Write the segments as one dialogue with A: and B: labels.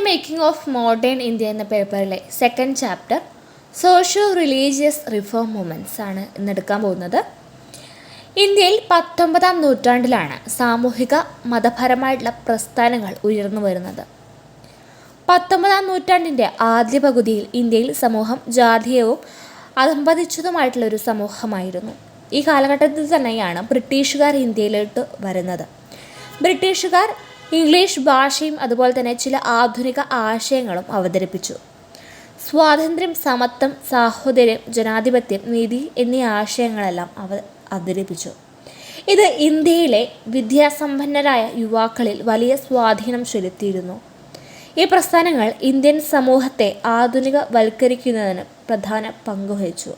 A: Making of modern India എന്ന പേപ്പറിലെ second chapter socio religious reform movements ആണ് ഇന്നെടുക്കാൻ പോകുന്നത്. ഇന്ത്യയിൽ 19-ാം നൂറ്റാണ്ടിലാണ് സാമൂഹിക മതപരമായിട്ടുള്ള പ്രസ്ഥാനങ്ങൾ ഉയർന്നു വരുന്നത്. 19-ാം നൂറ്റാണ്ടിൻ്റെ ആദ്യ പകുതിയിൽ ഇന്ത്യയിൽ സമൂഹം ജാതീയവും അധംപതിച്ചതുമായിട്ടുള്ളൊരു സമൂഹമായിരുന്നു. ഈ കാലഘട്ടത്തിൽ തന്നെയാണ് ബ്രിട്ടീഷുകാർ ഇന്ത്യയിലോട്ട് വരുന്നത്. ബ്രിട്ടീഷുകാർ ഇംഗ്ലീഷ് ഭാഷയും അതുപോലെ തന്നെ ചില ആധുനിക ആശയങ്ങളും അവതരിപ്പിച്ചു. സ്വാതന്ത്ര്യം, സമത്വം, സാഹോദര്യം, ജനാധിപത്യം, നീതി എന്നീ ആശയങ്ങളെല്ലാം അവതരിപ്പിച്ചു. ഇത് ഇന്ത്യയിലെ വിദ്യാസമ്പന്നരായ യുവാക്കളിൽ വലിയ സ്വാധീനം ചെലുത്തിയിരുന്നു. ഈ പ്രസ്ഥാനങ്ങൾ ഇന്ത്യൻ സമൂഹത്തെ ആധുനികവൽക്കരിക്കുന്നതിന് പ്രധാന പങ്കുവഹിച്ചു.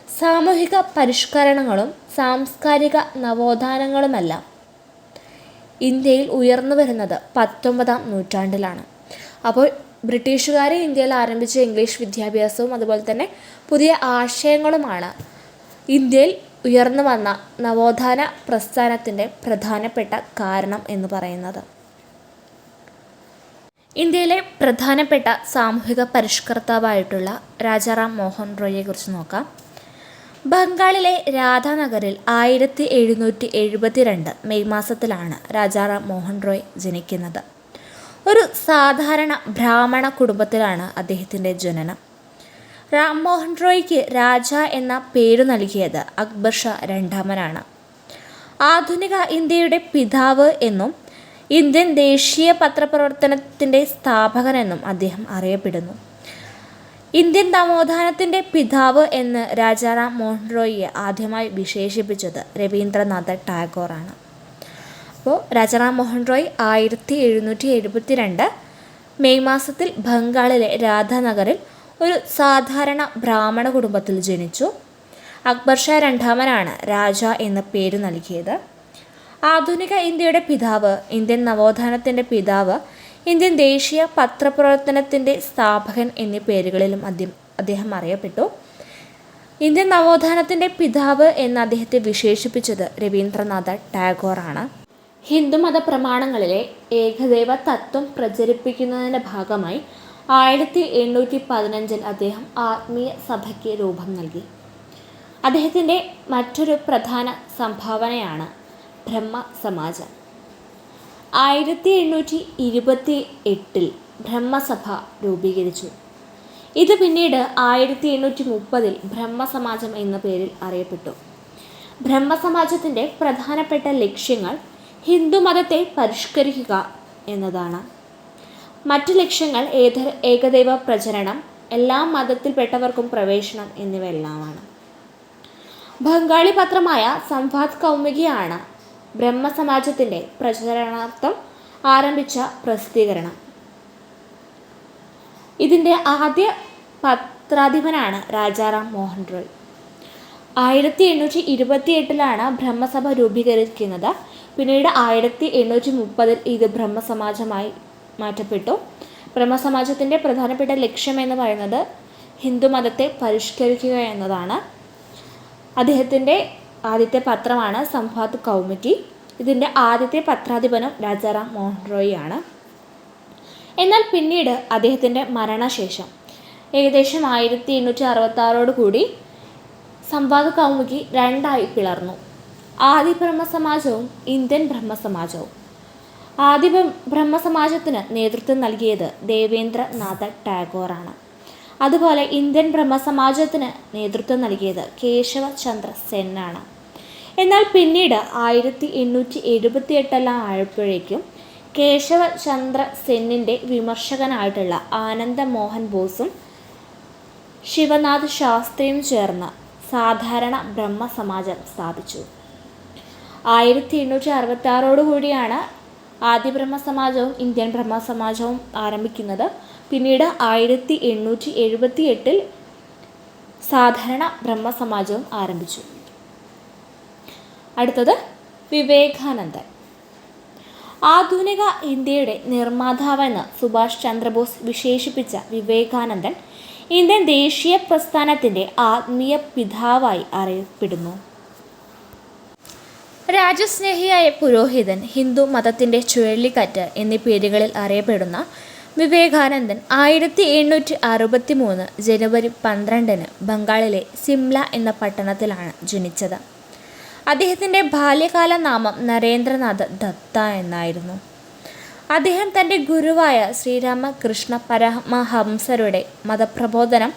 A: സാമൂഹിക പരിഷ്കരണങ്ങളും സാംസ്കാരിക നവോത്ഥാനങ്ങളുമെല്ലാം ഇന്ത്യയിൽ ഉയർന്നു വരുന്നത് 19-ാം നൂറ്റാണ്ടിലാണ്. അപ്പോൾ ബ്രിട്ടീഷുകാർ ഇന്ത്യയിൽ ആരംഭിച്ച ഇംഗ്ലീഷ് വിദ്യാഭ്യാസവും അതുപോലെ തന്നെ പുതിയ ആശയങ്ങളുമാണ് ഇന്ത്യയിൽ ഉയർന്നു വന്ന നവോത്ഥാന പ്രസ്ഥാനത്തിൻ്റെ പ്രധാനപ്പെട്ട കാരണം എന്ന് പറയുന്നത്. ഇന്ത്യയിലെ പ്രധാനപ്പെട്ട സാമൂഹിക പരിഷ്കർത്താവായിട്ടുള്ള രാജാറാം മോഹൻ റോയിയെക്കുറിച്ച് നോക്കാം. ബംഗാളിലെ രാധാനഗറിൽ 1772 മെയ് മാസത്തിലാണ് രാജാറാം മോഹൻ റോയ് ജനിക്കുന്നത്. ഒരു സാധാരണ ബ്രാഹ്മണ കുടുംബത്തിലാണ് അദ്ദേഹത്തിൻ്റെ ജനനം. റാം മോഹൻ റോയ്ക്ക് രാജ എന്ന പേരു നൽകിയത് അക്ബർ ഷാ രണ്ടാമനാണ്. ആധുനിക ഇന്ത്യയുടെ പിതാവ് എന്നും ഇന്ത്യൻ ദേശീയ പത്രപ്രവർത്തനത്തിൻ്റെ സ്ഥാപകനെന്നും അദ്ദേഹം അറിയപ്പെടുന്നു. ഇന്ത്യൻ നവോത്ഥാനത്തിൻ്റെ പിതാവ് എന്ന് രാജാറാം മോഹൻ റോയിയെ ആദ്യമായി വിശേഷിപ്പിച്ചത് രവീന്ദ്രനാഥ ടാഗോറാണ്. അപ്പോൾ രാജാറാം മോഹൻ റോയ് 1772 മെയ് മാസത്തിൽ ബംഗാളിലെ രാധാനഗറിൽ ഒരു സാധാരണ ബ്രാഹ്മണ കുടുംബത്തിൽ ജനിച്ചു. അക്ബർ ഷാ രണ്ടാമനാണ് രാജ എന്ന പേര് നൽകിയത്. ആധുനിക ഇന്ത്യയുടെ പിതാവ്, ഇന്ത്യൻ നവോത്ഥാനത്തിൻ്റെ പിതാവ്, ഇന്ത്യൻ ദേശീയ പത്രപ്രവർത്തനത്തിൻ്റെ സ്ഥാപകൻ എന്നീ പേരുകളിലും അദ്ദേഹം അറിയപ്പെട്ടു. ഇന്ത്യൻ നവോത്ഥാനത്തിൻ്റെ പിതാവ് എന്ന് അദ്ദേഹത്തെ വിശേഷിപ്പിച്ചത് രവീന്ദ്രനാഥ ടാഗോറാണ്. ഹിന്ദുമത പ്രമാണങ്ങളിലെ ഏകദൈവ തത്വം പ്രചരിപ്പിക്കുന്നതിൻ്റെ ഭാഗമായി 1815 അദ്ദേഹം ആത്മീയ സഭയ്ക്ക് രൂപം നൽകി. അദ്ദേഹത്തിൻ്റെ മറ്റൊരു പ്രധാന സംഭാവനയാണ് ബ്രഹ്മ സമാജം. 1828 ബ്രഹ്മസഭ രൂപീകരിച്ചു. ഇത് പിന്നീട് 1830 ബ്രഹ്മസമാജം എന്ന പേരിൽ അറിയപ്പെട്ടു. ബ്രഹ്മസമാജത്തിൻ്റെ പ്രധാനപ്പെട്ട ലക്ഷ്യങ്ങൾ ഹിന്ദുമതത്തെ പരിഷ്കരിക്കുക എന്നതാണ്. മറ്റു ലക്ഷ്യങ്ങൾ ഏകദൈവ പ്രചരണം, എല്ലാ മതത്തിൽപ്പെട്ടവർക്കും പ്രവേശനം എന്നിവയെല്ലാമാണ്. ബംഗാളി പത്രമായ സംവാദ് കൗമുദിയാണ് ബ്രഹ്മസമാജത്തിൻ്റെ പ്രചരണാർത്ഥം ആരംഭിച്ച പ്രസിദ്ധീകരണം. ഇതിൻ്റെ ആദ്യ പത്രാധിപനാണ് രാജാറാം മോഹൻ റോയ്. 1828 ബ്രഹ്മസഭ രൂപീകരിക്കുന്നത്. പിന്നീട് 1830 ഇത് ബ്രഹ്മസമാജമായി മാറ്റപ്പെട്ടു. ബ്രഹ്മസമാജത്തിൻ്റെ പ്രധാനപ്പെട്ട ലക്ഷ്യം എന്ന് പറയുന്നത് ഹിന്ദുമതത്തെ പരിഷ്കരിക്കുക എന്നതാണ്. അദ്ദേഹത്തിൻ്റെ ആദ്യത്തെ പത്രമാണ് സംവാദ് കൗമുദി. ഇതിൻ്റെ ആദ്യത്തെ പത്രാധിപനും രാജാറാം മോഹൻ റോയ് ആണ്. എന്നാൽ പിന്നീട് അദ്ദേഹത്തിൻ്റെ മരണശേഷം ഏകദേശം 1866 കൂടി സംവാദ് കൗമുദി രണ്ടായി പിളർന്നു. ആദി ബ്രഹ്മസമാജവും ഇന്ത്യൻ ബ്രഹ്മസമാജവും. ആദി ബ്രഹ്മസമാജത്തിന് നേതൃത്വം നൽകിയത് ദേവേന്ദ്രനാഥ ടാഗോറാണ്. അതുപോലെ ഇന്ത്യൻ ബ്രഹ്മസമാജത്തിന് നേതൃത്വം നൽകിയത് കേശവ ചന്ദ്ര സെന്നാണ്. എന്നാൽ പിന്നീട് 1878 ആയപ്പോഴേക്കും കേശവ ചന്ദ്ര സെന്നിൻ്റെ വിമർശകനായിട്ടുള്ള ആനന്ദ മോഹൻ ബോസും ശിവനാഥ് ശാസ്ത്രിയും ചേർന്ന് സാധാരണ ബ്രഹ്മസമാജം സ്ഥാപിച്ചു. 1866 കൂടിയാണ് ആദി ബ്രഹ്മസമാജവും ഇന്ത്യൻ ബ്രഹ്മസമാജവും ആരംഭിക്കുന്നത്. പിന്നീട് 1878 സാധാരണ ബ്രഹ്മസമാജവും ആരംഭിച്ചു. അടുത്തത് വിവേകാനന്ദൻ. ആധുനിക ഇന്ത്യയുടെ നിർമ്മാതാവെന്ന് സുഭാഷ് ചന്ദ്രബോസ് വിശേഷിപ്പിച്ച വിവേകാനന്ദൻ ഇന്ത്യൻ ദേശീയ പ്രസ്ഥാനത്തിൻ്റെ ആത്മീയ പിതാവായി അറിയപ്പെടുന്നു. രാജ്യസ്നേഹിയായ പുരോഹിതൻ, ഹിന്ദു മതത്തിൻ്റെ ചുഴലിക്കാറ്റ് എന്നീ പേരുകളിൽ അറിയപ്പെടുന്ന വിവേകാനന്ദൻ 1863 ജനുവരി 12 ബംഗാളിലെ സിംല എന്ന പട്ടണത്തിലാണ് ജനിച്ചത്. അദ്ദേഹത്തിൻ്റെ ബാല്യകാല നാമം നരേന്ദ്രനാഥ് ദത്ത എന്നായിരുന്നു. അദ്ദേഹം തൻ്റെ ഗുരുവായ ശ്രീരാമകൃഷ്ണ പരമഹംസരുടെ മതപ്രബോധനം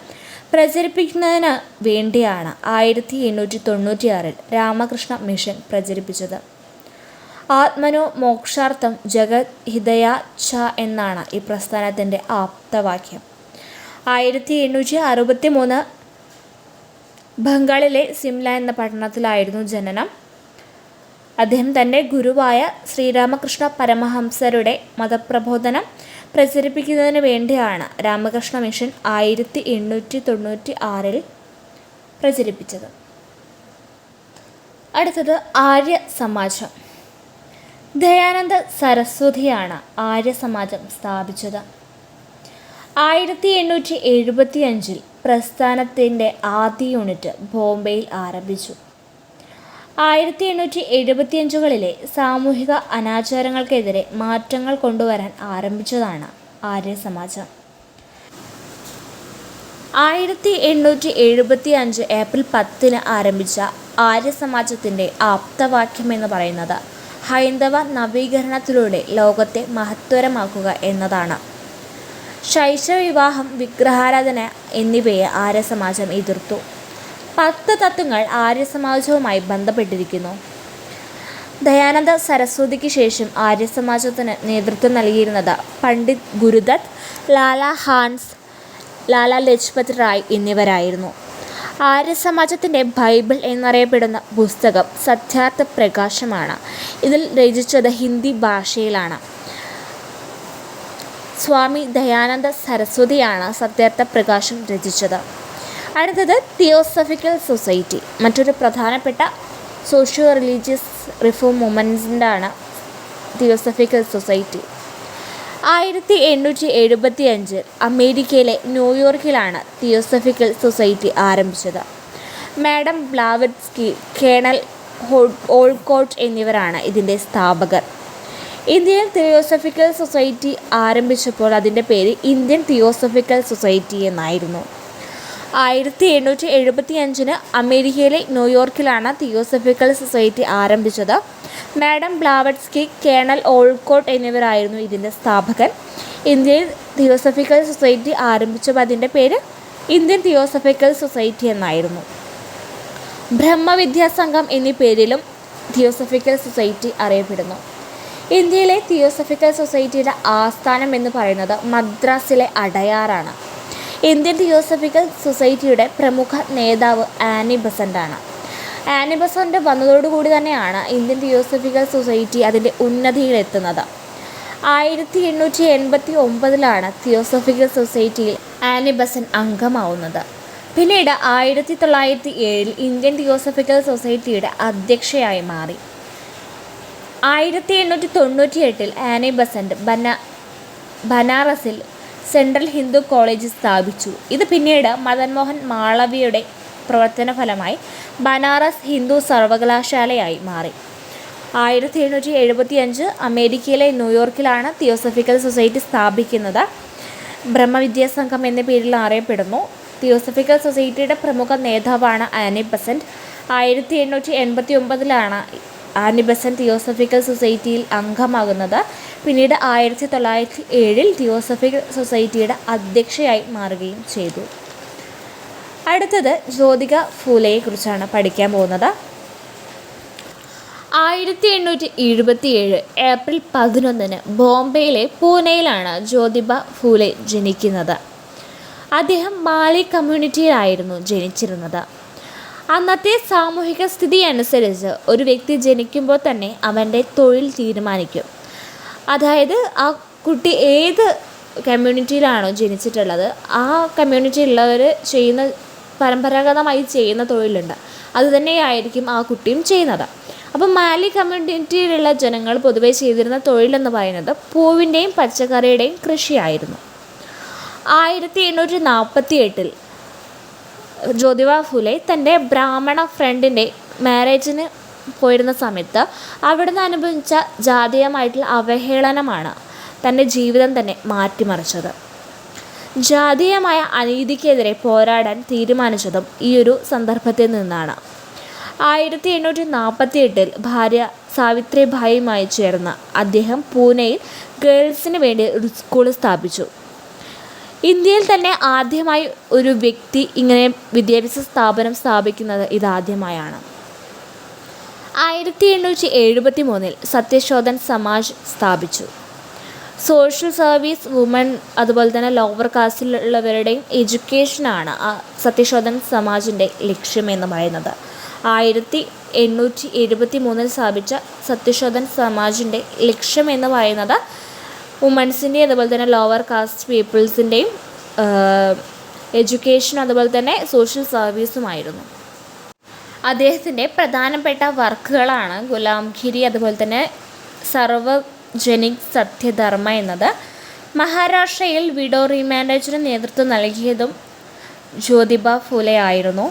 A: പ്രചരിപ്പിക്കുന്നതിന് വേണ്ടിയാണ് 1896 രാമകൃഷ്ണ മിഷൻ പ്രചരിപ്പിച്ചത്. ആത്മനോ മോക്ഷാർത്ഥം ജഗത് ഹിതയാ ച എന്നാണ് ഈ പ്രസ്ഥാനത്തിൻ്റെ ആപ്തവാക്യം. 1863 ബംഗാളിലെ സിംല എന്ന പട്ടണത്തിലായിരുന്നു ജനനം. അദ്ദേഹം തൻ്റെ ഗുരുവായ ശ്രീരാമകൃഷ്ണ പരമഹംസരുടെ മതപ്രബോധനം പ്രചരിപ്പിക്കുന്നതിന് വേണ്ടിയാണ് രാമകൃഷ്ണ മിഷൻ 1896 പ്രചരിപ്പിച്ചത്. അടുത്തത് ആര്യ സമാജം. ദയാനന്ദ സരസ്വതിയാണ് ആര്യ സമാജം സ്ഥാപിച്ചത്. 1875 പ്രസ്ഥാനത്തിൻ്റെ ആദ്യ യൂണിറ്റ് ബോംബെയിൽ ആരംഭിച്ചു. 1875കളിലെ സാമൂഹിക അനാചാരങ്ങൾക്കെതിരെ മാറ്റങ്ങൾ കൊണ്ടുവരാൻ ആരംഭിച്ചതാണ് ആര്യ സമാജം. 1875 ഏപ്രിൽ 10 ആരംഭിച്ച ആര്യ സമാജത്തിൻ്റെ ആപ്തവാക്യം എന്ന് പറയുന്നത് ഹൈന്ദവ നവീകരണത്തിലൂടെ ലോകത്തെ മഹത്തരമാക്കുക എന്നതാണ്. ശൈശവവിവാഹം, വിഗ്രഹാരാധന എന്നിവയെ ആര്യസമാജം എതിർത്തു. 10 തത്വങ്ങൾ ആര്യസമാജവുമായി ബന്ധപ്പെട്ടിരിക്കുന്നു. ദയാനന്ദ സരസ്വതിക്ക് ശേഷം ആര്യസമാജത്തിന് നേതൃത്വം നൽകിയിരുന്നത് പണ്ഡിറ്റ് ഗുരുദത്ത്, ലാല ഹാൻസ്, ലാല ലജ്പത് റായ് എന്നിവരായിരുന്നു. ആര്യസമാജത്തിൻ്റെ ബൈബിൾ എന്നറിയപ്പെടുന്ന പുസ്തകം സത്യാർത്ഥ പ്രകാശമാണ്. ഇതിൽ രചിച്ചത് ഹിന്ദി ഭാഷയിലാണ്. സ്വാമി ദയാനന്ദ സരസ്വതിയാണ് സത്യാർത്ഥ പ്രകാശം രചിച്ചത്. അടുത്തത് തിയോസഫിക്കൽ സൊസൈറ്റി. മറ്റൊരു പ്രധാനപ്പെട്ട സോഷ്യോ റിലീജിയസ് റിഫോം മൂവ്മെൻറ്റ്സിൻ്റാണ് തിയോസഫിക്കൽ സൊസൈറ്റി. 1875 അമേരിക്കയിലെ ന്യൂയോർക്കിലാണ് തിയോസഫിക്കൽ സൊസൈറ്റി ആരംഭിച്ചത്. മാഡം ബ്ലാവറ്റ്സ്കി, കേണൽ ഓൾക്കോട്ട് എന്നിവരാണ് ഇതിൻ്റെ സ്ഥാപകർ. ഇന്ത്യയിൽ തിയോസഫിക്കൽ സൊസൈറ്റി ആരംഭിച്ചപ്പോൾ അതിൻ്റെ പേര് ഇന്ത്യൻ തിയോസഫിക്കൽ സൊസൈറ്റി എന്നായിരുന്നു. 1875 അമേരിക്കയിലെ ന്യൂയോർക്കിലാണ് തിയോസഫിക്കൽ സൊസൈറ്റി ആരംഭിച്ചത്. മാഡം ബ്ലാവറ്റ്സ്കി, കേണൽ ഓൾക്കോട്ട് എന്നിവരായിരുന്നു ഇതിൻ്റെ സ്ഥാപകർ. ഇന്ത്യയിൽ തിയോസഫിക്കൽ സൊസൈറ്റി ആരംഭിച്ചപ്പോൾ അതിൻ്റെ പേര് ഇന്ത്യൻ തിയോസഫിക്കൽ സൊസൈറ്റി എന്നായിരുന്നു. ബ്രഹ്മവിദ്യാസംഘം എന്നീ പേരിലും തിയോസഫിക്കൽ സൊസൈറ്റി അറിയപ്പെടുന്നു. ഇന്ത്യയിലെ തിയോസഫിക്കൽ സൊസൈറ്റിയുടെ ആസ്ഥാനം എന്ന് പറയുന്നത് മദ്രാസിലെ അടയാറാണ്. ഇന്ത്യൻ തിയോസഫിക്കൽ സൊസൈറ്റിയുടെ പ്രമുഖ നേതാവ് ആനി ബസന്റാണ്. ആനി ബസന്റ് വന്നതോടുകൂടി തന്നെയാണ് ഇന്ത്യൻ തിയോസഫിക്കൽ സൊസൈറ്റി അതിൻ്റെ ഉന്നതിയിലെത്തുന്നത്. 1889 തിയോസഫിക്കൽ സൊസൈറ്റിയിൽ ആനി ബസന്റ് അംഗമാവുന്നത്. പിന്നീട് 1907 ഇന്ത്യൻ തിയോസഫിക്കൽ സൊസൈറ്റിയുടെ അധ്യക്ഷയായി മാറി. 1898 ആനി ബസന്റ് ബനാറസിൽ സെൻട്രൽ ഹിന്ദു കോളേജ് സ്ഥാപിച്ചു. ഇത് പിന്നീട് മദൻ മോഹൻ മാളവ്യയുടെ പ്രവർത്തന ഫലമായി ബനാറസ് ഹിന്ദു സർവകലാശാലയായി മാറി. 1875 അമേരിക്കയിലെ ന്യൂയോർക്കിലാണ് തിയോസഫിക്കൽ സൊസൈറ്റി സ്ഥാപിക്കുന്നത്. ബ്രഹ്മവിദ്യാസംഘം എന്ന പേരിൽ അറിയപ്പെടുന്നു. തിയോസഫിക്കൽ സൊസൈറ്റിയുടെ പ്രമുഖ നേതാവാണ് Annie Besant. 1889 Annie Besant theosophical സൊസൈറ്റിയിൽ അംഗമാകുന്നത്. പിന്നീട് 1907 തിയോസഫിക്കൽ സൊസൈറ്റിയുടെ അധ്യക്ഷയായി മാറുകയും ചെയ്തു. അടുത്തത് ജ്യോതിക ഫൂലെയെക്കുറിച്ചാണ് പഠിക്കാൻ പോകുന്നത്. 1877 ഏപ്രിൽ 11 ബോംബെയിലെ പൂനെയിലാണ് ജ്യോതിബ ഫൂലെ ജനിക്കുന്നത്. അദ്ദേഹം മാലി കമ്മ്യൂണിറ്റിയിലായിരുന്നു ജനിച്ചിരുന്നത്. അന്നത്തെ സാമൂഹിക സ്ഥിതി അനുസരിച്ച് ഒരു വ്യക്തി ജനിക്കുമ്പോൾ തന്നെ അവൻ്റെ തൊഴിൽ തീരുമാനിക്കും. അതായത് ആ കുട്ടി ഏത് കമ്മ്യൂണിറ്റിയിലാണോ ജനിച്ചിട്ടുള്ളത് ആ കമ്മ്യൂണിറ്റിയിലുള്ളവർ പരമ്പരാഗതമായി ചെയ്യുന്ന തൊഴിലുണ്ട്, അതുതന്നെയായിരിക്കും ആ കുട്ടിയും ചെയ്യുന്നത്. അപ്പം മാലി കമ്മ്യൂണിറ്റിയിലുള്ള ജനങ്ങൾ പൊതുവെ ചെയ്തിരുന്ന തൊഴിലെന്ന് പറയുന്നത് പൂവിൻ്റെയും പച്ചക്കറിയുടെയും കൃഷിയായിരുന്നു. 1848 ജ്യോതിബ ഫൂലെ തൻ്റെ ബ്രാഹ്മണ ഫ്രണ്ടിൻ്റെ മാരേജിന് പോയിരുന്ന സമയത്ത് അവിടുന്ന് അനുഭവിച്ച ജാതീയമായിട്ടുള്ള അവഹേളനമാണ് തൻ്റെ ജീവിതം തന്നെ മാറ്റിമറിച്ചത്. ജാതീയമായ അനീതിക്കെതിരെ പോരാടാൻ തീരുമാനിച്ചതും ഈയൊരു സന്ദർഭത്തിൽ നിന്നാണ്. 1848 ഭാര്യ സാവിത്രിബായിയുമായി ചേർന്ന് അദ്ദേഹം പൂനെയിൽ ഗേൾസിന് വേണ്ടി ഒരു സ്കൂൾ സ്ഥാപിച്ചു. ഇന്ത്യയിൽ തന്നെ ആദ്യമായി ഒരു വ്യക്തി ഇങ്ങനെ വിദ്യാഭ്യാസ സ്ഥാപനം സ്ഥാപിക്കുന്നത് ഇതാദ്യമായാണ്. 1873 സത്യശോധൻ സമാജ് സ്ഥാപിച്ചു. സോഷ്യൽ സർവീസ്, വുമൺ, അതുപോലെ തന്നെ ലോവർ കാസ്റ്റിലുള്ളവരുടെയും എഡ്യൂക്കേഷനാണ് സത്യശോധൻ സമാജിൻ്റെ ലക്ഷ്യമെന്ന് പറയുന്നത്. 1873 സ്ഥാപിച്ച സത്യശോധൻ സമാജിൻ്റെ ലക്ഷ്യമെന്ന് പറയുന്നത് വുമൻസിൻ്റെയും അതുപോലെ തന്നെ ലോവർ കാസ്റ്റ് പീപ്പിൾസിൻ്റെയും എഡ്യൂക്കേഷൻ അതുപോലെ തന്നെ സോഷ്യൽ സർവീസുമായിരുന്നു. അദ്ദേഹത്തിൻ്റെ പ്രധാനപ്പെട്ട വർക്കുകളാണ് ഗുലാംഗിരി, അതുപോലെ തന്നെ സാർവജനിക് സത്യധർമ്മ എന്നത്. മഹാരാഷ്ട്രയിൽ വിഡോ റീമാരേജിന് നേതൃത്വം നൽകിയതും ജ്യോതിബ ഫുലെ ആയിരുന്നു.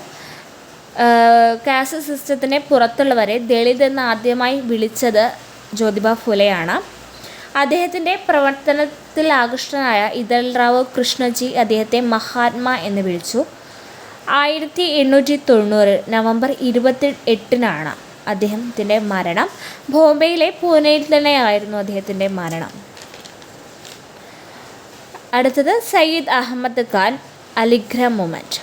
A: കാസ്റ്റ് സിസ്റ്റത്തിന് പുറത്തുള്ളവരെ ദളിത് എന്ന് ആദ്യമായി വിളിച്ചത് ജ്യോതിബ ഫുലെയാണ്. അദ്ദേഹത്തിൻ്റെ പ്രവർത്തനത്തിൽ ആകൃഷ്ടനായ ഇതൾറാവു കൃഷ്ണജി അദ്ദേഹത്തെ മഹാത്മാ എന്ന് വിളിച്ചു. 1890 നവംബർ 28 അദ്ദേഹത്തിൻ്റെ മരണം. ബോംബെയിലെ പൂനെയിൽ തന്നെയായിരുന്നു അദ്ദേഹത്തിൻ്റെ മരണം. അടുത്തത് സയ്യിദ് അഹമ്മദ് ഖാൻ, അലിഗർഹ് മൂവ്മെൻറ്റ്.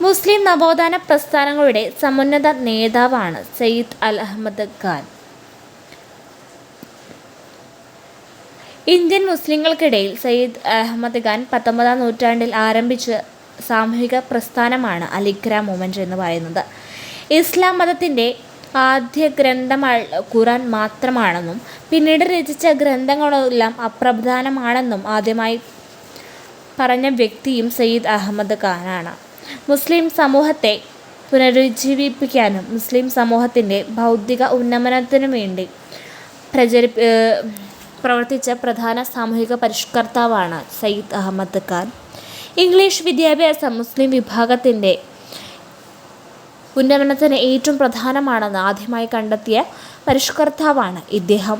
A: മുസ്ലിം നവോത്ഥാന പ്രസ്ഥാനങ്ങളുടെ സമുന്നത നേതാവാണ് സയ്യിദ് അഹമ്മദ് ഖാൻ. ഇന്ത്യൻ മുസ്ലിങ്ങൾക്കിടയിൽ സയ്യിദ് അഹമ്മദ് ഖാൻ 19-ാം നൂറ്റാണ്ടിൽ ആരംഭിച്ച സാമൂഹിക പ്രസ്ഥാനമാണ് അലിഗർഹ് മൂവ്മെൻറ്റ് എന്ന് പറയുന്നത്. ഇസ്ലാം മതത്തിൻ്റെ ആദ്യ ഗ്രന്ഥം ഖുർആൻ മാത്രമാണെന്നും പിന്നീട് രചിച്ച ഗ്രന്ഥങ്ങളെല്ലാം അപ്രധാനമാണെന്നും ആദ്യമായി പറഞ്ഞ വ്യക്തിയും സയ്യിദ് അഹമ്മദ് ഖാനാണ്. മുസ്ലിം സമൂഹത്തെ പുനരുജ്ജീവിപ്പിക്കാനും മുസ്ലിം സമൂഹത്തിൻ്റെ ബൗദ്ധിക ഉന്നമനത്തിനു വേണ്ടി പ്രവർത്തിച്ച പ്രധാന സാമൂഹിക പരിഷ്കർത്താവാണ് സയ്യിദ് അഹമ്മദ് ഖാൻ. ഇംഗ്ലീഷ് വിദ്യാഭ്യാസം മുസ്ലിം വിഭാഗത്തിൻ്റെ ഉന്നമനത്തിന് ഏറ്റവും പ്രധാനമാണെന്ന് ആദ്യമായി കണ്ടെത്തിയ പരിഷ്കർത്താവാണ് ഇദ്ദേഹം.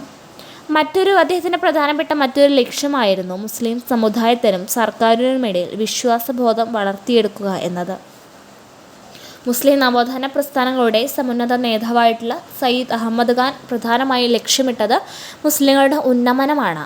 A: അദ്ദേഹത്തിൻ്റെ പ്രധാനപ്പെട്ട മറ്റൊരു ലക്ഷ്യമായിരുന്നു മുസ്ലിം സമുദായത്തിനും സർക്കാരിനുമിടയിൽ വിശ്വാസബോധം വളർത്തിയെടുക്കുക എന്നത്. മുസ്ലിം നവോത്ഥാന പ്രസ്ഥാനങ്ങളുടെ സമുന്നത നേതാവായിട്ടുള്ള സയ്യിദ് അഹമ്മദ് ഖാൻ പ്രധാനമായും ലക്ഷ്യമിട്ടത് മുസ്ലിങ്ങളുടെ ഉന്നമനമാണ്.